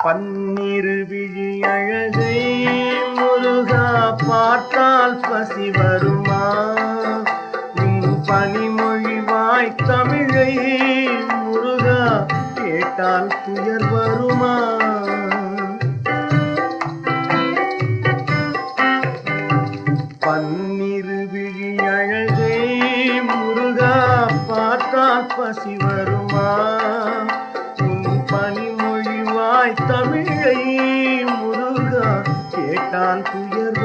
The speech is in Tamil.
பன்னிரு விழி அழகை முருகா பார்த்தால் பசி வருமா? உன் பனிமொழிவாய் தமிழை முருகா கேட்டால் துயர் வருமா? பன்னிரு விழி அழகை முருகா பார்த்தால் பசி வருமா? உன் பனிமொழிவாய் தமிழை முருகா கேட்டால் துயர்